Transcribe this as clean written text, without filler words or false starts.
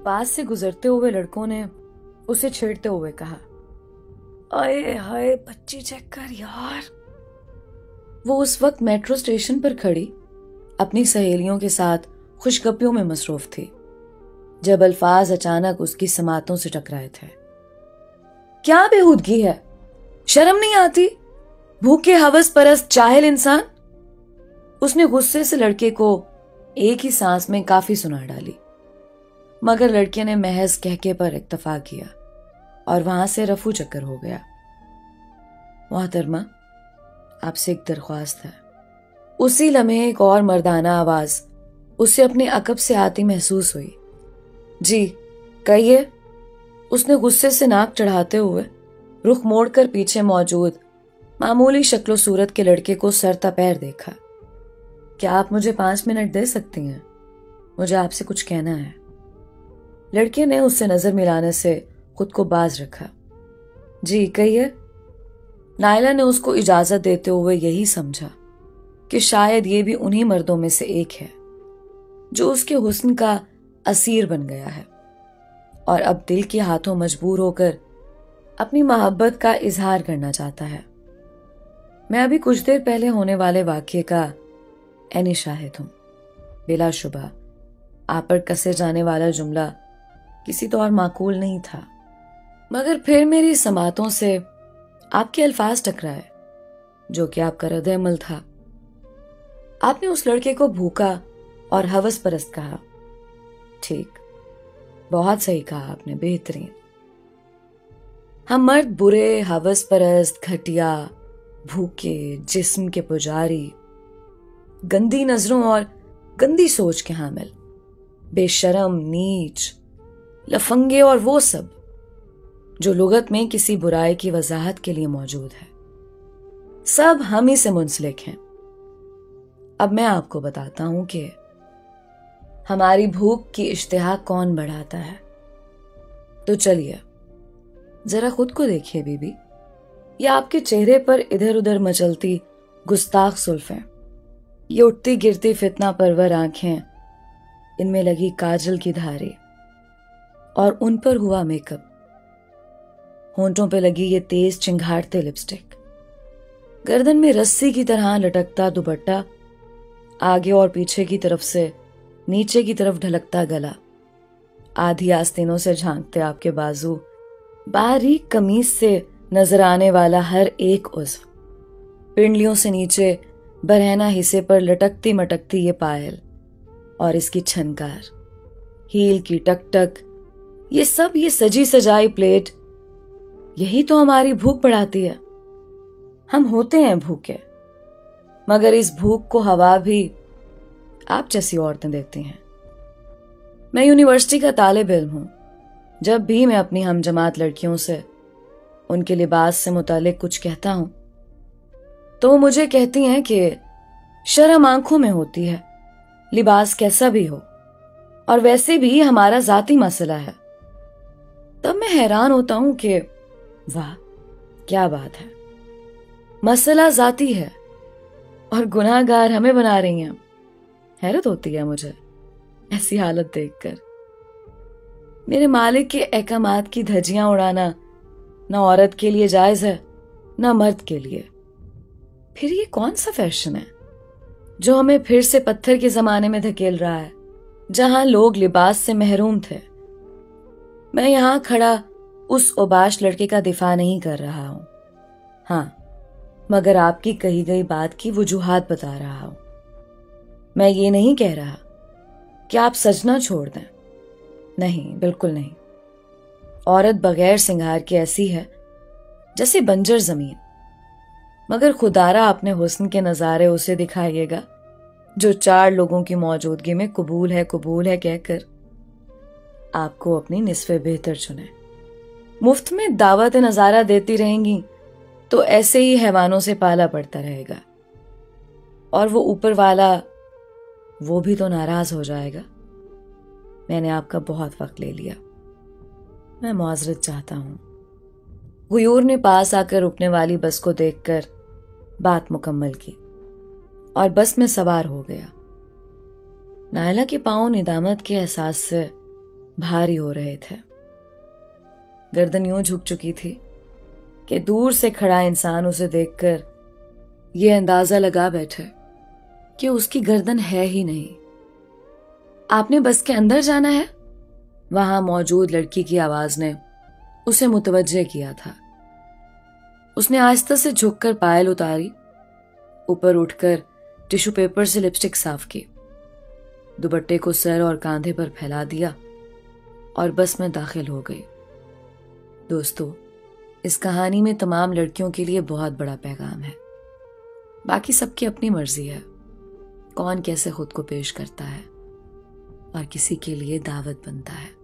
पास से गुजरते हुए लड़कों ने उसे छेड़ते हुए कहा, अरे हाय बच्ची चेक कर यार। वो उस वक्त मेट्रो स्टेशन पर खड़ी अपनी सहेलियों के साथ खुशगपियों में मसरूफ थी जब अल्फाज अचानक उसकी समातों से टकराए थे। क्या बेहूदगी है, शर्म नहीं आती, भूखे हवस परस्त जाहिल इंसान। उसने गुस्से से लड़के को एक ही सांस में काफी सुना डाली, मगर लड़के ने महज कहके पर इक्तफा किया और वहां से रफू चक्कर हो गया। मोहतरमा, आपसे एक दरख्वास्त है। उसी लम्हे एक और मर्दाना आवाज उसे अपने अकब से आती महसूस हुई। जी कहिए। उसने गुस्से से नाक चढ़ाते हुए रुख मोड़कर पीछे मौजूद मामूली शक्लो सूरत के लड़के को सरता पैर देखा। क्या आप मुझे 5 मिनट दे सकती हैं? मुझे आपसे कुछ कहना है। लड़के ने उससे नजर मिलाने से खुद को बाज रखा। जी कहिए। नायला ने उसको इजाजत देते हुए यही समझा कि शायद ये भी उन्हीं मर्दों में से एक है जो उसके हुस्न का असीर बन गया है और अब दिल के हाथों मजबूर होकर अपनी मोहब्बत का इजहार करना चाहता है। मैं अभी कुछ देर पहले होने वाले वाकये का ऐनी शाहिद हूं। बिलाशुबा आप पर कसे जाने वाला जुमला किसी तो और माकूल नहीं था, मगर फिर मेरी समातों से आपके अल्फाज टकराए जो कि आपका रद्द-ए-अमल था। आपने उस लड़के को भूखा और हवस परस्त कहा। ठीक, बहुत सही कहा आपने, बेहतरीन। हम मर्द बुरे, हवस परस्त, घटिया, भूखे, जिस्म के पुजारी, गंदी नजरों और गंदी सोच के हामिल, बेशरम, नीच, लफंगे और वो सब जो लुगत में किसी बुराई की वजाहत के लिए मौजूद है, सब हम ही से मुंसलिक हैं। अब मैं आपको बताता हूं कि हमारी भूख की इश्तिहा कौन बढ़ाता है। तो चलिए जरा खुद को देखिए बीबी, या आपके चेहरे पर इधर उधर मचलती गुस्ताख जुल्फें, ये उठती गिरती फितना परवर आंखें, इनमें लगी काजल की धारी और उन पर हुआ मेकअप, होंठों पे लगी ये तेज चिंघाड़ते लिपस्टिक, गर्दन में रस्सी की तरह लटकता दुपट्टा, आगे और पीछे की तरफ से नीचे की तरफ ढलकता गला, आधी आस्तीनों से झांकते आपके बाजू, बारीक कमीज से नजर आने वाला हर एक उज़्व, पिंडलियों से नीचे बरहना हिस्से पर लटकती मटकती ये पायल और इसकी छनकार, हील की टक टक, ये सब, ये सजी सजाई प्लेट, यही तो हमारी भूख बढ़ाती है। हम होते हैं भूखे, मगर इस भूख को हवा भी आप जैसी औरतें देती हैं। मैं यूनिवर्सिटी का तालिब इल्म हूं। जब भी मैं अपनी हमजमात लड़कियों से उनके लिबास से मुतालिक कुछ कहता हूं तो वो मुझे कहती हैं कि शर्म आंखों में होती है, लिबास कैसा भी हो, और वैसे भी हमारा जाती मसला है। तब मैं हैरान होता हूं कि वाह क्या बात है, मसला जाती है और गुनाहगार हमें बना रही हैं। हैरत होती है मुझे ऐसी हालत देखकर। मेरे मालिक के अहकामात की धज्जियां उड़ाना ना औरत के लिए जायज है ना मर्द के लिए। फिर ये कौन सा फैशन है जो हमें फिर से पत्थर के जमाने में धकेल रहा है, जहां लोग लिबास से महरूम थे। मैं यहां खड़ा उस ओबाश लड़के का दिफा नहीं कर रहा हूं, हाँ, मगर आपकी कही गई बात की वजूहात बता रहा हूं। मैं ये नहीं कह रहा कि आप सजना छोड़ दें, नहीं, बिल्कुल नहीं। औरत बगैर सिंगार के ऐसी है जैसे बंजर जमीन, मगर खुदारा अपने हुस्न के नजारे उसे दिखाइएगा जो 4 लोगों की मौजूदगी में कबूल है कहकर आपको अपनी निस्फ़े बेहतर चुने। मुफ्त में दावत नजारा देती रहेंगी तो ऐसे ही हैवानों से पाला पड़ता रहेगा, और वो ऊपर वाला वो भी तो नाराज हो जाएगा। मैंने आपका बहुत वक्त ले लिया, मैं माजरत चाहता हूं। गुयूर ने पास आकर रुकने वाली बस को देखकर बात मुकम्मल की और बस में सवार हो गया। नायला के पांव निदामत के एहसास से भारी हो रहे थे। गर्दन यूं झुक चुकी थी कि दूर से खड़ा इंसान उसे देखकर यह अंदाजा लगा बैठे कि उसकी गर्दन है ही नहीं। आपने बस के अंदर जाना है? वहां मौजूद लड़की की आवाज ने उसे मुतवज्जे किया था। उसने आहिस्ता से झुककर पायल उतारी, ऊपर उठकर टिश्यू पेपर से लिपस्टिक साफ की, दुपट्टे को सर और कांधे पर फैला दिया और बस में दाखिल हो गई। दोस्तों, इस कहानी में तमाम लड़कियों के लिए बहुत बड़ा पैगाम है। बाकी सबकी अपनी मर्जी है कौन कैसे खुद को पेश करता है और किसी के लिए दावत बनता है।